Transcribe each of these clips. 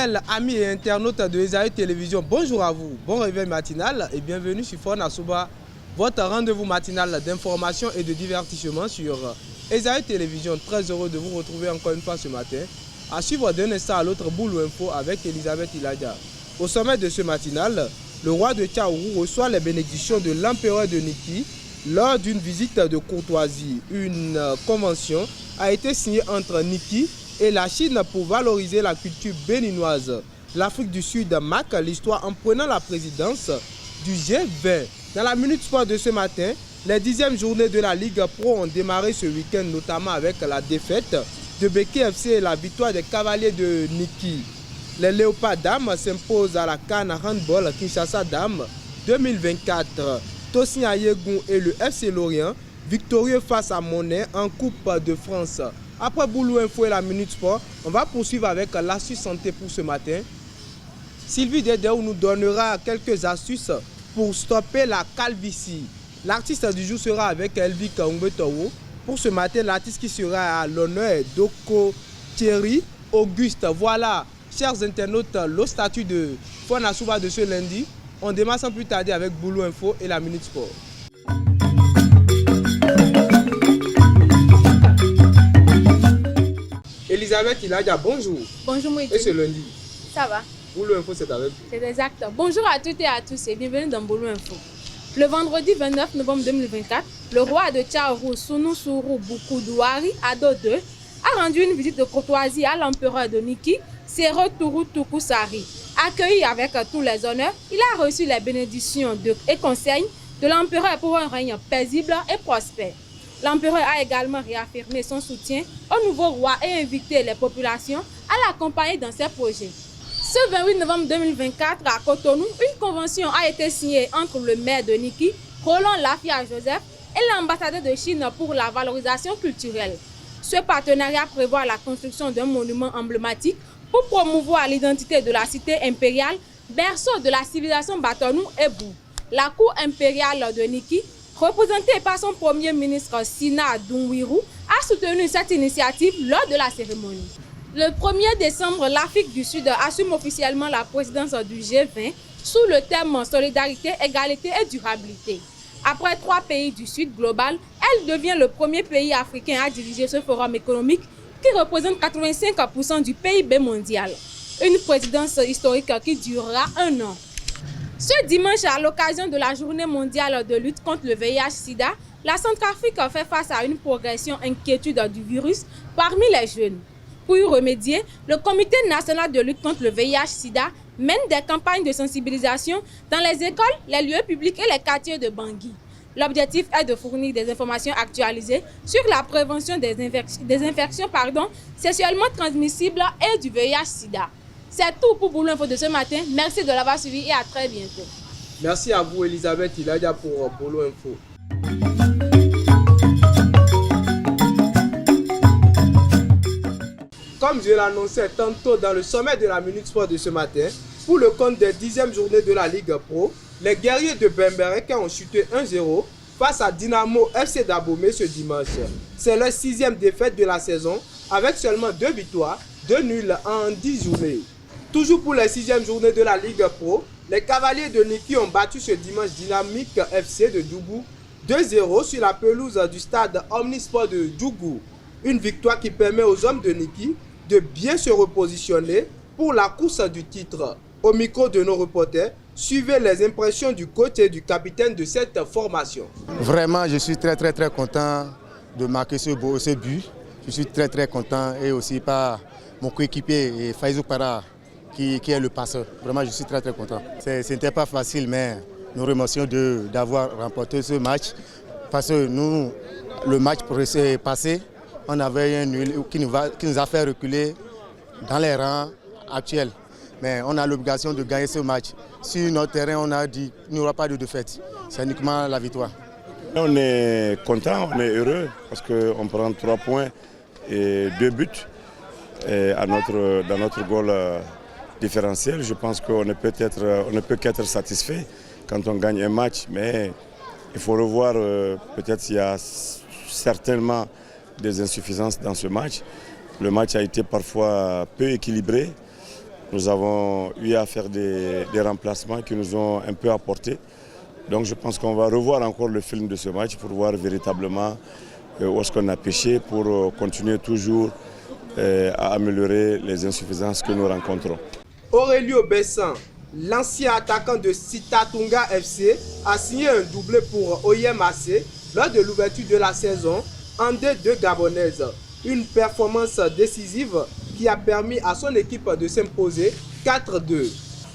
Fidèles amis et internautes de Esaü Télévision, bonjour à vous, bon réveil matinal et bienvenue sur Fona Souba, votre rendez-vous matinal d'information et de divertissement sur Esaü Télévision. Très heureux de vous retrouver encore une fois ce matin, à suivre d'un instant à l'autre Boulou Info avec Elisabeth Iladia. Au sommet de ce matinal, le roi de Tchaourou reçoit les bénédictions de l'empereur de Niki lors d'une visite de courtoisie. Une convention a été signée entre Niki et la Chine pour valoriser la culture béninoise. L'Afrique du Sud marque l'histoire en prenant la présidence du G20. Dans la Minute Sport de ce matin, les 10e journées de la Ligue Pro ont démarré ce week-end, notamment avec la défaite de Beki FC et la victoire des Cavaliers de Niki. Les Léopards Dames s'imposent à la CAN Handball Kinshasa Dames 2024. Tossin Ayegun et le FC Lorient victorieux face à Monet en Coupe de France. Après Boulou Info et la Minute Sport, on va poursuivre avec l'astuce santé pour ce matin. Sylvie Dedéou nous donnera quelques astuces pour stopper la calvitie. L'artiste du jour sera avec Elvi Kaungbe-Towo. Pour ce matin, l'artiste qui sera à l'honneur est Doko Thierry Auguste. Voilà, chers internautes, le statut de Fona Souba de ce lundi. On démarre sans plus tarder avec Boulou Info et la Minute Sport. Elisabeth Iladia, bonjour. Bonjour Moïse. Et ce lundi? Ça va? Boulou Info, c'est avec vous. C'est exact. Bonjour à toutes et à tous et bienvenue dans Boulou Info. Le vendredi 29 novembre 2024, le roi de Tchaourou, Sounoussourou Boukoudoari, Ado II, a rendu une visite de courtoisie à l'empereur de Niki, Sero Tourou Tukusari. Accueilli avec tous les honneurs, il a reçu les bénédictions et conseils de l'empereur pour un règne paisible et prospère. L'empereur a également réaffirmé son soutien au nouveau roi et invité les populations à l'accompagner dans ses projets. Ce 28 novembre 2024, à Cotonou, une convention a été signée entre le maire de Niki, Roland Lafia Joseph, et l'ambassadeur de Chine pour la valorisation culturelle. Ce partenariat prévoit la construction d'un monument emblématique pour promouvoir l'identité de la cité impériale, berceau de la civilisation Batonou et Bou. La cour impériale de Niki, représentée par son premier ministre Sina Dounwirou, a soutenu cette initiative lors de la cérémonie. Le 1er décembre, l'Afrique du Sud assume officiellement la présidence du G20 sous le thème Solidarité, Égalité et Durabilité. Après 3 pays du Sud global, elle devient le premier pays africain à diriger ce forum économique qui représente 85% du PIB mondial. Une présidence historique qui durera 1 an. Ce dimanche, à l'occasion de la journée mondiale de lutte contre le VIH-Sida, la Centrafrique fait face à une progression inquiétude du virus parmi les jeunes. Pour y remédier, le Comité national de lutte contre le VIH-Sida mène des campagnes de sensibilisation dans les écoles, les lieux publics et les quartiers de Bangui. L'objectif est de fournir des informations actualisées sur la prévention des infections sexuellement transmissibles et du VIH-Sida. C'est tout pour Boulou Info de ce matin. Merci de l'avoir suivi et à très bientôt. Merci à vous Elisabeth Iladia pour Boulou Info. Comme je l'annonçais tantôt dans le sommet de la Minute Sport de ce matin, pour le compte des 10e journées de la Ligue Pro, les guerriers de Bemberek ont chuté 1-0 face à Dynamo FC d'Abomey ce dimanche. C'est leur 6e défaite de la saison avec seulement 2 victoires, 2 nuls en 10 journées. Toujours pour les 6e journées de la Ligue Pro, les Cavaliers de Niki ont battu ce dimanche Dynamique FC de Djougou 2-0 sur la pelouse du stade Omnisport de Djougou. Une victoire qui permet aux hommes de Niki de bien se repositionner pour la course du titre. Au micro de nos reporters, suivez les impressions du coach et du capitaine de cette formation. Vraiment, je suis très content de marquer ce but. Je suis très content et aussi par mon coéquipier Faizou Para qui est le passeur. Vraiment, je suis très content. Ce n'était pas facile, mais nous remercions d'avoir remporté ce match parce que nous, le match passé, on avait un nul qui nous a fait reculer dans les rangs actuels. Mais on a l'obligation de gagner ce match. Sur notre terrain, on a dit qu'il n'y aura pas de défaite. C'est uniquement la victoire. On est content, on est heureux parce qu'on prend 3 points et 2 buts dans notre goal différentiel. Je pense qu'on ne peut qu'être satisfait quand on gagne un match. Mais il faut revoir, peut-être s'il y a certainement des insuffisances dans ce match. Le match a été parfois peu équilibré. Nous avons eu à faire des remplacements qui nous ont un peu apporté. Donc je pense qu'on va revoir encore le film de ce match pour voir véritablement où est-ce qu'on a péché pour continuer toujours à améliorer les insuffisances que nous rencontrons. Aurelio Bessan, l'ancien attaquant de Sitatunga FC, a signé un doublé pour OIM AC lors de l'ouverture de la saison en D2 gabonaise. Une performance décisive qui a permis à son équipe de s'imposer 4-2.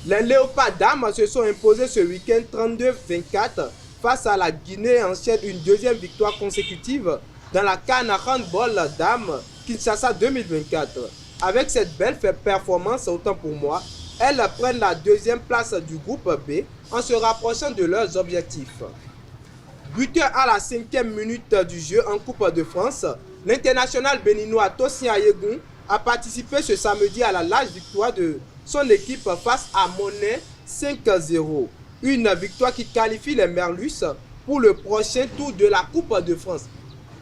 Les Léopards dames se sont imposés ce week-end 32-24 face à la Guinée et enchaînent une deuxième victoire consécutive dans la CAN Handball Dames Kinshasa 2024. Avec cette belle performance, autant pour moi, elles prennent la deuxième place du groupe B en se rapprochant de leurs objectifs. Buteur à la 5e minute du jeu en Coupe de France, l'international béninois Tosin Ayegun a participé ce samedi à la large victoire de son équipe face à Monet 5-0. Une victoire qui qualifie les Merlus pour le prochain tour de la Coupe de France.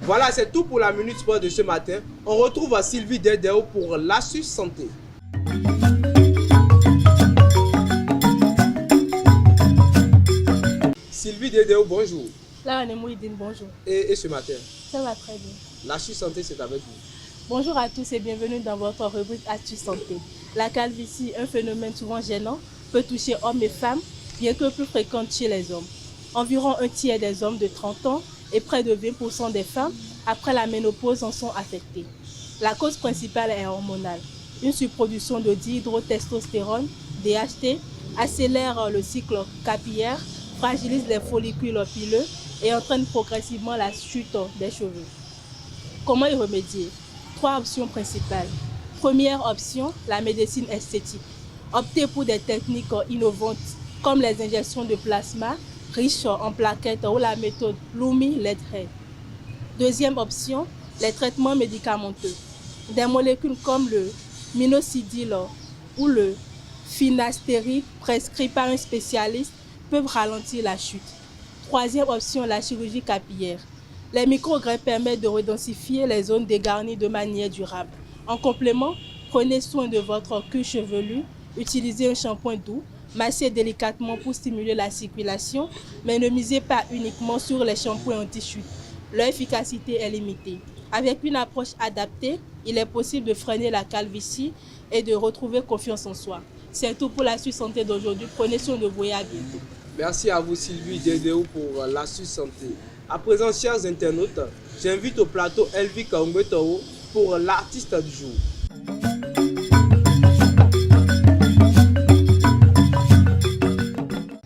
Voilà, c'est tout pour la Minute Sport de ce matin. On retrouve Sylvie Dedeo pour l'Asus Santé. Sylvie Dedeo, bonjour. Là, on est Mouidine, bonjour. Et ce matin? Ça va très bien. L'Asus Santé, c'est avec vous. Bonjour à tous et bienvenue dans votre rubrique Astuce Santé. La calvitie, un phénomène souvent gênant, peut toucher hommes et femmes, bien que plus fréquente chez les hommes. Environ un tiers des hommes de 30 ans et près de 20% des femmes, après la ménopause, en sont affectées. La cause principale est hormonale. Une surproduction de dihydrotestostérone, DHT, accélère le cycle capillaire, fragilise les follicules pileux et entraîne progressivement la chute des cheveux. Comment y remédier? 3 options principales. Première option, la médecine esthétique. Optez pour des techniques innovantes comme les injections de plasma riches en plaquettes ou la méthode Lumi-Ledhead. Deuxième option, les traitements médicamenteux. Des molécules comme le minoxidil ou le finasteride prescrits par un spécialiste peuvent ralentir la chute. Troisième option, la chirurgie capillaire. Les microgreffes permettent de redensifier les zones dégarnies de manière durable. En complément, prenez soin de votre queue chevelue, utilisez un shampoing doux, massez délicatement pour stimuler la circulation, mais ne misez pas uniquement sur les shampoings anti-chute. Leur efficacité est limitée. Avec une approche adaptée, il est possible de freiner la calvitie et de retrouver confiance en soi. C'est tout pour l'Astuce Santé d'aujourd'hui. Prenez soin de vous et à bientôt. Merci à vous Sylvie Dedeo pour l'Astuce Santé. À présent, chers internautes, j'invite au plateau Elvi Kaungwetao pour l'artiste du jour.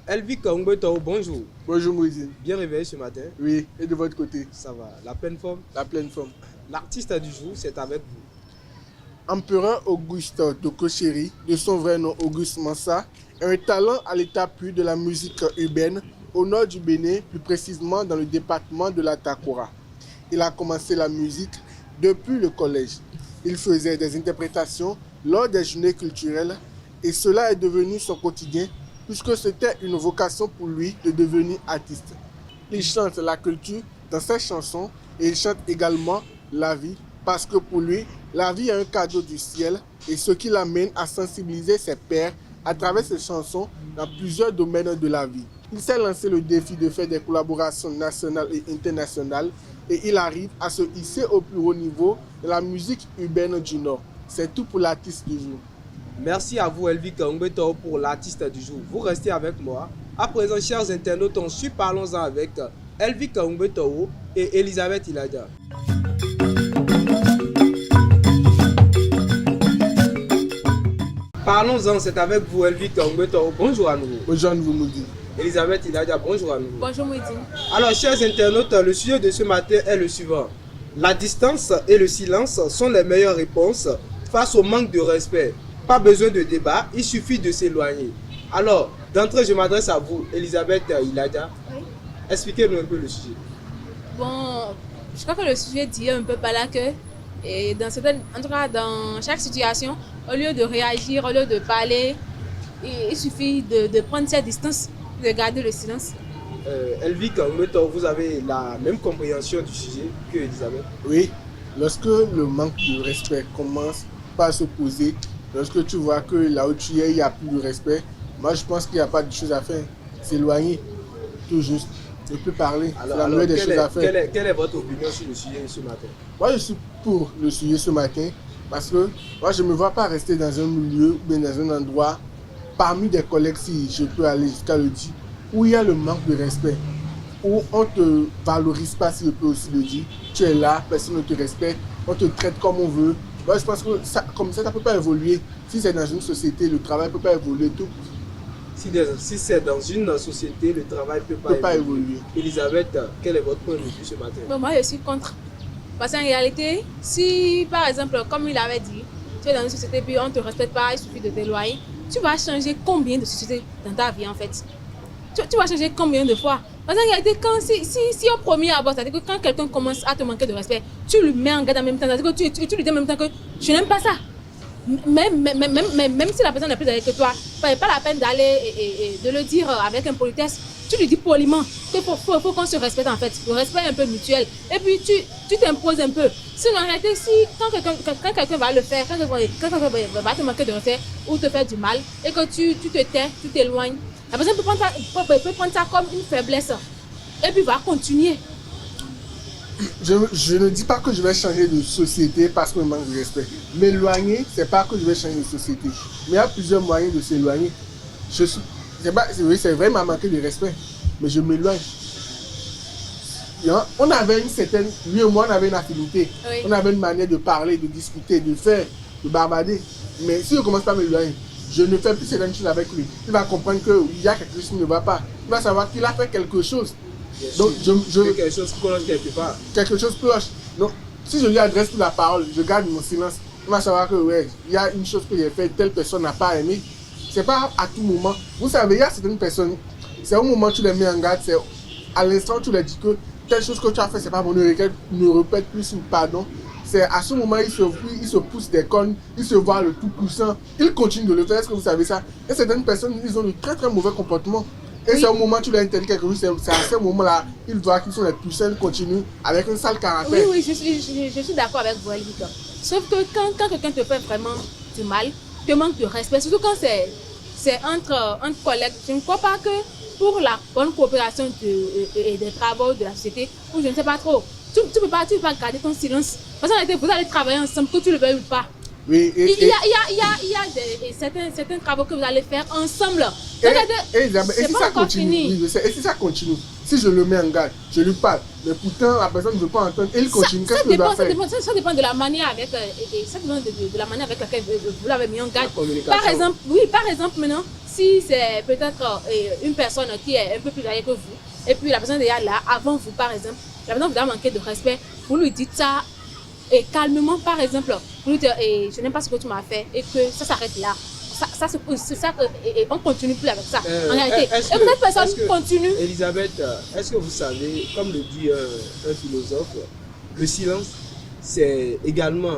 Elvi Kaungwetao, bonjour. Bonjour Moïse. Bien réveillé ce matin? Oui, et de votre côté? Ça va, la pleine forme? La pleine forme. L'artiste du jour, c'est avec vous. Empereur Auguste Tokocheri, de son vrai nom Auguste Mansa, est un talent à l'état pur de la musique urbaine au nord du Bénin, plus précisément dans le département de la Takora. Il a commencé la musique depuis le collège. Il faisait des interprétations lors des journées culturelles et cela est devenu son quotidien puisque c'était une vocation pour lui de devenir artiste. Il chante la culture dans ses chansons et il chante également la vie parce que pour lui, la vie est un cadeau du ciel et ce qui l'amène à sensibiliser ses pairs à travers ses chansons dans plusieurs domaines de la vie. Il s'est lancé le défi de faire des collaborations nationales et internationales et il arrive à se hisser au plus haut niveau de la musique urbaine du Nord. C'est tout pour l'artiste du jour. Merci à vous Elvi Kaungwetao pour l'artiste du jour. Vous restez avec moi. À présent, chers internautes, on suit Parlons-en avec Elvi Kaungwetao et Elisabeth Iladia. Parlons-en, c'est avec vous Elvi Kaungwetao. Bonjour à nouveau. Bonjour à nouveau Moudi. Elisabeth Iladia, bonjour à nouveau. Bonjour Mouidine. Alors, chers internautes, le sujet de ce matin est le suivant. La distance et le silence sont les meilleures réponses face au manque de respect. Pas besoin de débat, il suffit de s'éloigner. Alors, d'entrée, je m'adresse à vous, Elisabeth Iladia. Oui. Expliquez-nous un peu le sujet. Bon, je crois que le sujet dit un peu par là que, et en tout cas dans chaque situation, au lieu de réagir, au lieu de parler, il suffit de prendre cette distance, de garder le silence. Elvi Kaungwetao, vous avez la même compréhension du sujet que Elisabeth? Oui, lorsque le manque de respect commence par se poser, Lorsque tu vois que là où tu es, il n'y a plus de respect, moi je pense qu'il n'y a pas de choses à faire. S'éloigner, tout juste. Ne plus parler. C'est la meilleure des choses à faire. Quelle est votre opinion sur le sujet ce matin? Moi je suis pour le sujet ce matin parce que moi je ne me vois pas rester dans un milieu ou bien dans un endroit parmi des collègues, si je peux aller jusqu'à le dire, où il y a le manque de respect, où on ne te valorise pas, si je peux aussi le dire. Tu es là, personne ne te respecte, on te traite comme on veut. Moi, je pense que ça, comme ça ne peut pas évoluer. Si c'est dans une société, le travail ne peut pas évoluer. Tout. Si c'est dans une société, le travail ne peut pas évoluer. Elisabeth, quel est votre point de vue ce matin? Bon, moi, je suis contre. Parce qu'en réalité, si par exemple, comme il avait dit, tu es dans une société puis on ne te respecte pas, il suffit de t'éloigner, tu vas changer combien de sociétés dans ta vie en fait? Tu vas changer combien de fois? Parce qu'en réalité, si au premier abord, c'est-à-dire que quand quelqu'un commence à te manquer de respect, tu lui mets en garde en même temps, c'est-à-dire que tu lui dis en même temps que je n'aime pas ça. Même si la personne est plus âgée que toi, pas la peine d'aller et de le dire avec impolitesse. Tu lui dis poliment qu'il faut qu'on se respecte en fait. Le respect est un peu mutuel. Et puis tu t'imposes un peu. Sinon en réalité, quand quelqu'un va le faire, quand quelqu'un va te manquer de respect ou te faire du mal, et que tu te tais, tu t'éloignes, la personne peut prendre ça comme une faiblesse. Et puis va continuer. Je ne dis pas que je vais changer de société parce que je manque de respect. M'éloigner, c'est pas que je vais changer de société. Mais il y a plusieurs moyens de s'éloigner. C'est vraiment manquer de respect, mais je m'éloigne. On avait une certaine, lui et moi, on avait une affinité. Oui. On avait une manière de parler, de discuter, de faire, de barbader. Mais si je commence pas à m'éloigner, je ne fais plus certaines choses avec lui. Il va comprendre qu'il y a quelque chose qui ne va pas. Il va savoir qu'il a fait quelque chose. Donc, quelque chose cloche quelque part. Quelque chose cloche. Donc, si je lui adresse toute la parole, je garde mon silence. Il va savoir que, ouais, il y a une chose que j'ai faite, telle personne n'a pas aimé. C'est pas à tout moment. Vous savez, il y a certaines personnes, c'est au moment où tu les mets en garde, c'est à l'instant où tu leur dis que telle chose que tu as fait, c'est pas bon, ne répète plus ou pardon. C'est à ce moment il se pousse des cornes, il se voit le tout puissant, il continue de le faire. Est-ce que vous savez ça? Et certaines personnes, ils ont de très très mauvais comportements. Et oui. C'est au moment où tu leur interdis quelque chose, c'est à ce moment-là, ils voient qu'ils sont les puissants, ils continuent avec un sale caractère. Oui, je suis d'accord avec vous, Elvika. Sauf que quand quelqu'un te fait vraiment du mal, te manque de respect, surtout quand c'est entre collègues, je ne crois pas que pour la bonne coopération des travaux de la société, ou je ne sais pas trop, tu ne peux pas garder ton silence. Parce que vous allez travailler ensemble, que tu le veuilles ou pas. Oui, il y a certains travaux que vous allez faire ensemble. Et si ça continue, et si ça continue, si je le mets en garde, je lui parle, mais pourtant la personne ne veut pas entendre, et il continue, qu'est-ce que je dois faire? Ça dépend de la manière avec, ça dépend de la manière avec laquelle vous l'avez mis en garde. Par exemple, maintenant, si c'est peut-être une personne qui est un peu plus âgée que vous, et puis la personne est là, avant vous par exemple, la personne vous a manqué de respect, vous lui dites ça, et calmement par exemple, vous lui dites, je n'aime pas ce que tu m'as fait, et que ça s'arrête là. Et on continue plus avec ça. En réalité, et cette personne continue. Elisabeth, est-ce que vous savez, comme le dit un philosophe, le silence, c'est également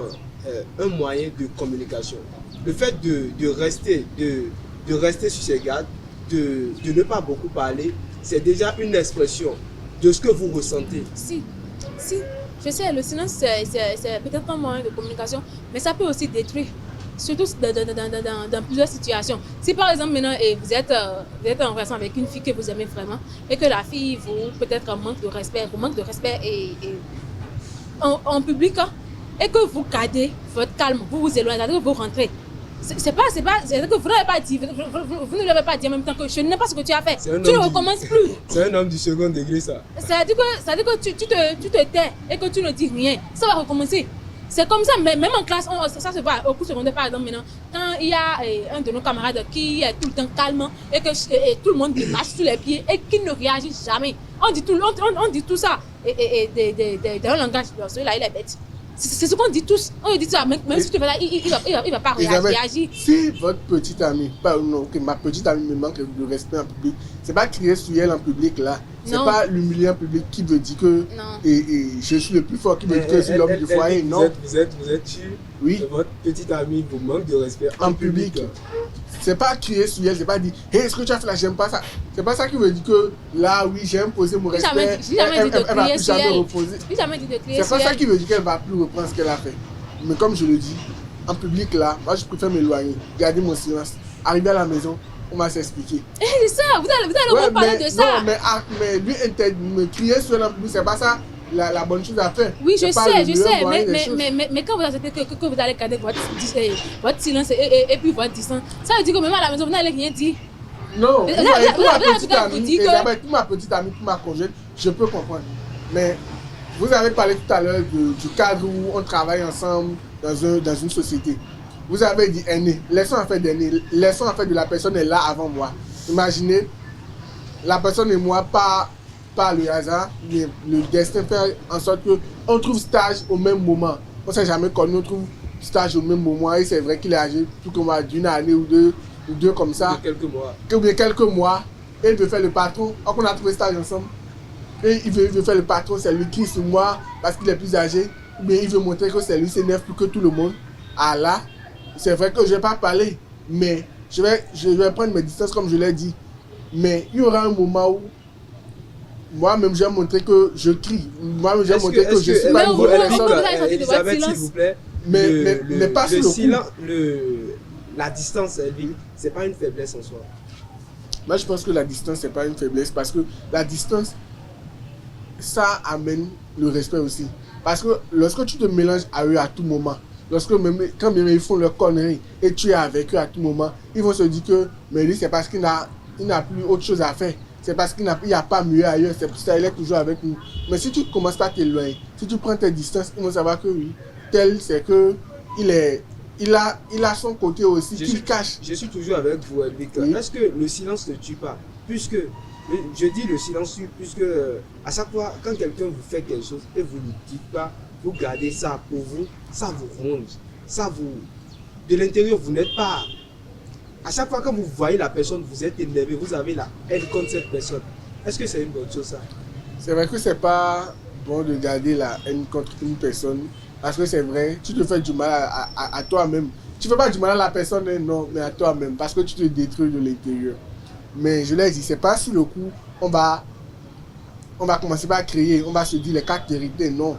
un moyen de communication. Le fait de rester sur ses gardes, de ne pas beaucoup parler, c'est déjà une expression de ce que vous ressentez. Si, je sais, le silence, c'est peut-être un moyen de communication, mais ça peut aussi détruire. Surtout dans plusieurs situations. Si par exemple maintenant vous êtes en relation avec une fille que vous aimez vraiment et que la fille vous peut-être manque de respect, en public et que vous gardez votre calme, vous vous éloignez, vous rentrez. C'est que vous n'avez pas dit, vous ne l'avez pas dit en même temps que je n'aime pas ce que tu as fait. Tu ne recommences plus. C'est un homme du second degré ça. C'est-à-dire que tu te tais et que tu ne dis rien. Ça va recommencer. C'est comme ça, même en classe, ça se voit au cours secondaire par exemple maintenant, quand il y a un de nos camarades qui est tout le temps calme et que tout le monde lui marche sous les pieds et qui ne réagit jamais. On dit tout ça et dans un langage, celui-là il est bête. C'est ce qu'on dit tous. On dit ça, même si tu vas là, il va pas réagir. Si votre petite amie, ma petite amie me manque de respect en public, c'est pas crier sur elle en public là. C'est pas l'humilier en public qui veut dire que je suis le plus fort, qui veut dire que je suis l'homme du foyer. Non. Vous êtes sûr que votre petite amie vous manque de respect en public. C'est pas crier sur elle, c'est pas dire hey, est-ce que tu as fait là, j'aime pas ça. C'est pas ça qui veut dire que là, oui, j'aime poser mon respect. Elle va plus jamais reposer. C'est pas ça qui veut dire qu'elle va plus reprendre ce qu'elle a fait. Mais comme je le dis, en public là, moi je préfère m'éloigner, garder mon silence. Arriver à la maison, on va s'expliquer. C'est ça, vous allez parler de ça. Non, mais lui, me crier sur la public, c'est pas ça la bonne chose à faire. Oui, je sais, mais quand vous acceptez que vous allez garder votre silence et puis votre distance, ça veut dire que même à la maison, vous n'allez rien dire. Non, pour ma petite amie, pour ma conjointe, je peux comprendre. Mais vous avez parlé tout à l'heure du cadre où on travaille ensemble dans une société. Vous avez dit aîné, laissons en fait d'aîné, laissons en fait de la personne est là avant moi. Imaginez, la personne et moi, pas le hasard, le destin fait en sorte qu'on trouve stage au même moment. On ne s'est jamais connu, on trouve stage au même moment et c'est vrai qu'il est âgé tout comme moi d'une année ou deux comme ça. Ou bien quelques mois. Et il veut faire le patron. On a trouvé stage ensemble. Et il veut faire le patron, c'est lui qui sur moi parce qu'il est plus âgé. Mais il veut montrer que c'est lui, s'énerve plus que tout le monde. Ah là, c'est vrai que je ne vais pas parler, mais je vais prendre mes distances comme je l'ai dit. Mais il y aura un moment où moi-même je vais montrer que je crie. Moi-même je vais montrer que je suis pas une bonne personne. Elisabeth, s'il vous plaît. Mais pas sur le coup. La distance, c'est pas une faiblesse en soi. Moi je pense que la distance, c'est pas une faiblesse parce que la distance, ça amène le respect aussi. Parce que lorsque tu te mélanges à eux à tout moment, quand même ils font leur connerie et tu es avec eux à tout moment, ils vont se dire que mais lui c'est parce qu'il n'a plus autre chose à faire. C'est parce qu'il n'y a pas mieux ailleurs, c'est pour ça qu'il est toujours avec nous. Mais si tu commences pas à t'éloigner, si tu prends tes distances, ils vont savoir que oui, tel c'est que il a son côté aussi qu'il cache. Je suis toujours avec vous, Victor. Oui. Est-ce que le silence ne tue pas? Puisque, je dis le silence tue, puisque à chaque fois, quand quelqu'un vous fait quelque chose et vous ne dites pas, vous gardez ça pour vous, ça vous ronge. De l'intérieur, vous n'êtes pas. À chaque fois que vous voyez la personne, vous êtes énervé, vous avez la haine contre cette personne. Est-ce que c'est une bonne chose ça? C'est vrai que c'est pas bon de garder la haine contre une personne. Parce que c'est vrai, tu te fais du mal à toi-même. Tu ne fais pas du mal à la personne, non, mais à toi-même. Parce que tu te détruis de l'intérieur. Mais je l'ai dit, c'est pas sur le coup, on va commencer par crier, on va se dire les quatre vérités, non.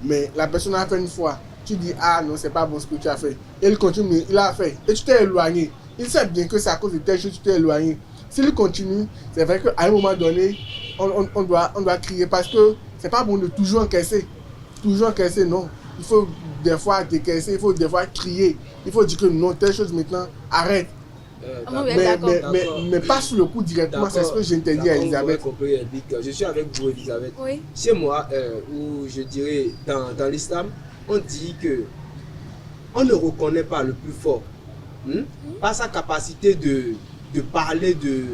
Mais la personne a fait une fois, tu dis, ah non, c'est pas bon ce que tu as fait. Et il continue, il a fait. Et tu t'es éloigné. Il sait bien que c'est à cause de telle chose que tu t'es éloigné. S'il continue, c'est vrai qu'à un moment donné, on doit crier parce que c'est pas bon de toujours encaisser. Toujours encaisser, non. Il faut des fois décaisser, il faut des fois crier. Il faut dire que non, telle chose maintenant, arrête. Mais pas sur le coup directement, c'est ce que j'interdis à Elisabeth. Je suis avec vous, Elisabeth. Oui. Chez moi, où je dirais dans l'islam, on dit que on ne reconnaît pas le plus fort. Pas sa capacité de parler de...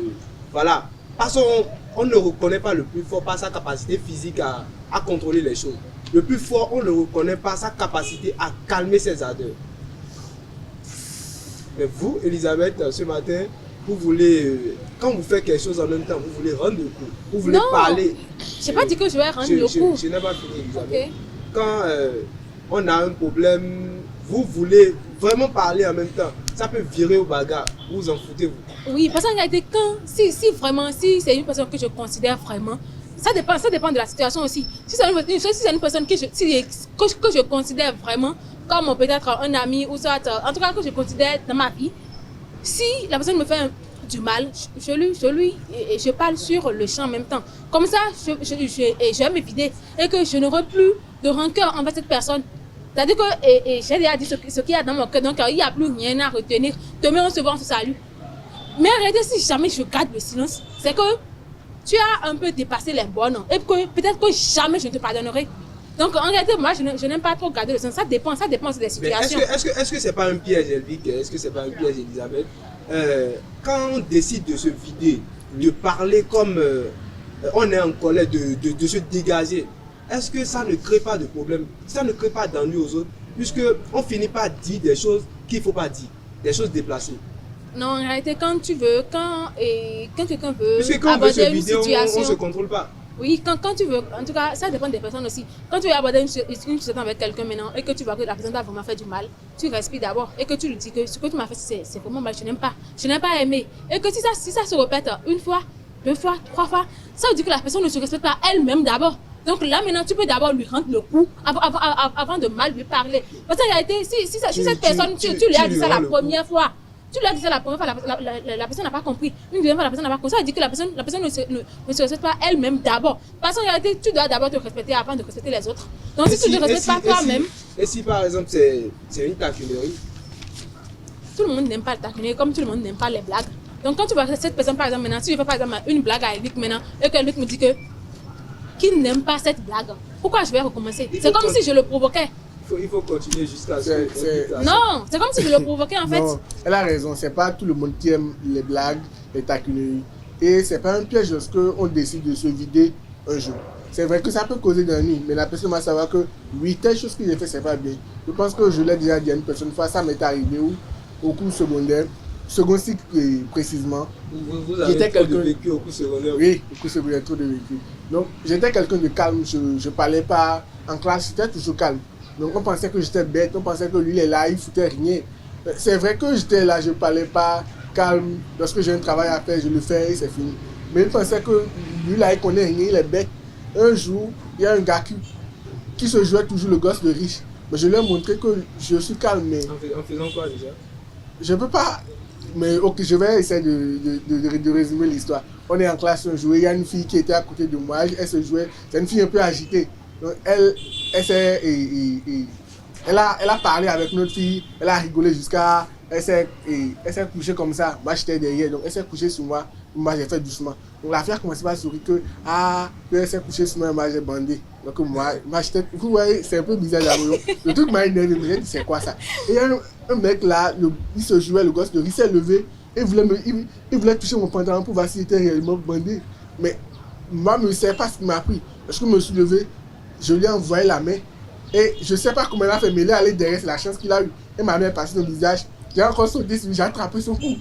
Voilà. Parce qu'on ne reconnaît pas le plus fort par sa capacité physique à contrôler les choses. Le plus fort, on ne reconnaît pas sa capacité à calmer ses ardeurs. Mais vous, Elisabeth, ce matin, vous voulez, quand vous faites quelque chose en même temps, vous voulez rendre le coup. Vous voulez parler. Je n'ai pas dit que je vais rendre le coup. Je n'ai pas fini, Elisabeth. Okay. Quand on a un problème, vous voulez vraiment parler en même temps. Ça peut virer au bagarre. Vous en foutez-vous. Oui, parce qu'en réalité, si c'est une personne que je considère vraiment, ça dépend de la situation aussi. Si c'est une personne que je considère vraiment comme peut-être un ami ou soit, en tout cas que je considère dans ma vie, si la personne me fait du mal, je parle sur le champ en même temps. Comme ça, je vais m'éviter et que je n'aurai plus de rancœur envers cette personne. C'est-à-dire que j'ai déjà dit ce qu'il y a dans mon cœur, donc il n'y a plus rien à retenir. Demain, on se voit, on se salue. Mais arrêtez, si jamais je garde le silence, c'est que tu as un peu dépassé les bornes et que peut-être que jamais je ne te pardonnerai. Donc en réalité, moi, je n'aime pas trop garder le silence. Ça dépend des situations. Est-ce que c'est pas un piège, Elvic? Est-ce que c'est pas un piège, Elisabeth? Quand on décide de se vider, de parler comme on est en colère, de se dégager, est-ce que ça ne crée pas de problème? Ça ne crée pas d'ennui aux autres? Puisqu'on finit par dire des choses qu'il ne faut pas dire, des choses déplacées. Non, en réalité, quand quelqu'un veut aborder une situation, on ne se contrôle pas. Oui, quand tu veux, en tout cas, ça dépend des personnes aussi. Quand tu veux aborder une situation avec quelqu'un maintenant et que tu vois que la personne t'a vraiment fait du mal, tu respires d'abord et que tu lui dis que ce que tu m'as fait, c'est vraiment mal, je n'aime pas aimé. Et que si ça se répète une fois, deux fois, trois fois, ça veut dire que la personne ne se respecte pas elle-même d'abord. Donc là, maintenant, tu peux d'abord lui rendre le coup avant de mal lui parler. Parce qu'en réalité, si cette personne, tu lui as dit ça la première fois, tu lui as dit ça la première fois, la personne n'a pas compris. Une deuxième fois, la personne n'a pas compris. Ça veut dire que la personne ne se respecte pas elle-même d'abord. Parce qu'en réalité, tu dois d'abord te respecter avant de respecter les autres. Donc si tu ne te respectes pas toi-même... Et si par exemple, c'est une taquinerie? Tout le monde n'aime pas le taquiner, comme tout le monde n'aime pas les blagues. Donc quand tu vois cette personne, par exemple, maintenant, si je fais par exemple une blague à Eric maintenant, et que Eric me dit que qu'il n'aime pas cette blague, pourquoi je vais recommencer? C'est comme si je le provoquais. Il faut continuer jusqu'à ce Non, c'est comme si je le provoquais en fait. Non, elle a raison, c'est pas tout le monde qui aime les blagues, les taquineries. Et c'est pas un piège lorsqu'on décide de se vider un jour. C'est vrai que ça peut causer d'un nid, mais la personne va savoir que oui, telle chose que j'ai fait, c'est pas bien. Je pense que je l'ai déjà dit à une personne, une fois, ça m'est arrivé au cours secondaire, second cycle précisément. Vous avez trop de vécu au cours secondaire? Oui, au cours secondaire, trop de vécu. Donc j'étais quelqu'un de calme, je parlais pas en classe, j'étais toujours calme. Donc on pensait que j'étais bête, on pensait que lui il est là, il foutait rien. C'est vrai que j'étais là, je parlais pas calme. Lorsque j'ai un travail à faire, je le fais et c'est fini. Mais il pensait que lui là, il connaît rien, il est bête. Un jour, il y a un gars qui se jouait toujours le gosse de riche. Mais je lui ai montré que je suis calme. Mais en faisant quoi déjà? je peux pas. Mais ok, je vais essayer de résumer l'histoire. On est en classe un jour, il y a une fille qui était à côté de moi, elle se jouait, c'est une fille un peu agitée. Donc elle a parlé avec notre fille, elle a rigolé jusqu'à... Elle s'est couchée comme ça, moi j'étais derrière, donc elle s'est couchée sur moi j'ai fait doucement. Donc la fille a commencé à sourire que elle s'est couchée sur moi j'ai bandé. Donc moi j'étais... Vous voyez, c'est un peu bizarre d'abord. Le truc m'a énervé, mais j'ai dit c'est quoi ça? Et il y a un mec là, il se jouait, le gosse de riz s'est levé, et il voulait toucher mon pantalon pour voir s'il était réellement bandé. Mais moi je ne sais pas ce qu'il m'a pris. Parce que je me suis levé, je lui ai envoyé la main. Et je ne sais pas comment elle a fait, mais elle est allée derrière, c'est la chance qu'il a eue. Et ma main est passée dans le visage. J'ai encore sauté, j'ai attrapé son cou.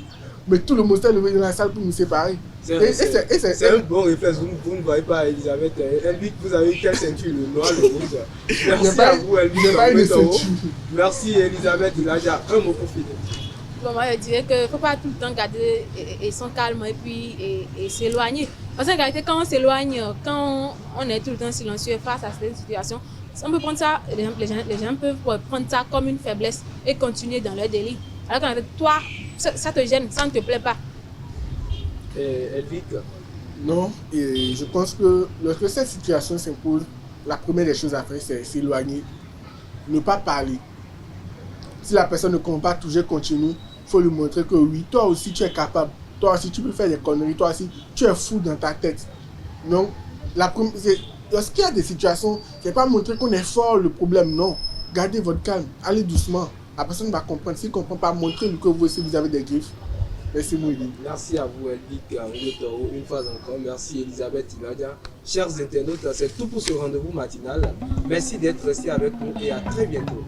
Mais tout le monde s'est levé dans la salle pour nous séparer. C'est un bon réflexe, vous ne voyez pas Elisabeth. Elvic, vous avez quelle ceinture? Le noir, le rouge. Merci à vous, Elvic. Merci Elisabeth, il a déjà un mot pour finir. Bon, moi je dirais qu'il ne faut pas tout le temps garder son calme et puis s'éloigner. Parce qu'en réalité, quand on s'éloigne, quand on est tout le temps silencieux face à cette situation, on peut prendre ça, les gens peuvent prendre ça comme une faiblesse et continuer dans leur délire. Alors qu'en fait, toi, ça te gêne, ça ne te plaît pas. Elvic? Non, et je pense que lorsque cette situation s'impose, la première des choses à faire, c'est s'éloigner, ne pas parler. Si la personne ne comprend pas toujours continue, il faut lui montrer que oui, toi aussi tu es capable, toi aussi tu peux faire des conneries, toi aussi tu es fou dans ta tête. Donc, lorsqu'il y a des situations, c'est pas montrer qu'on est fort le problème, non. Gardez votre calme, allez doucement. La personne va comprendre. S'il ne comprend pas, montrez-lui que vous aussi vous avez des griffes. Merci Moïdi. Merci à vous Elvic, une fois encore. Merci Elisabeth Iladia. Chers internautes, c'est tout pour ce rendez-vous matinal. Merci d'être restés avec nous et à très bientôt.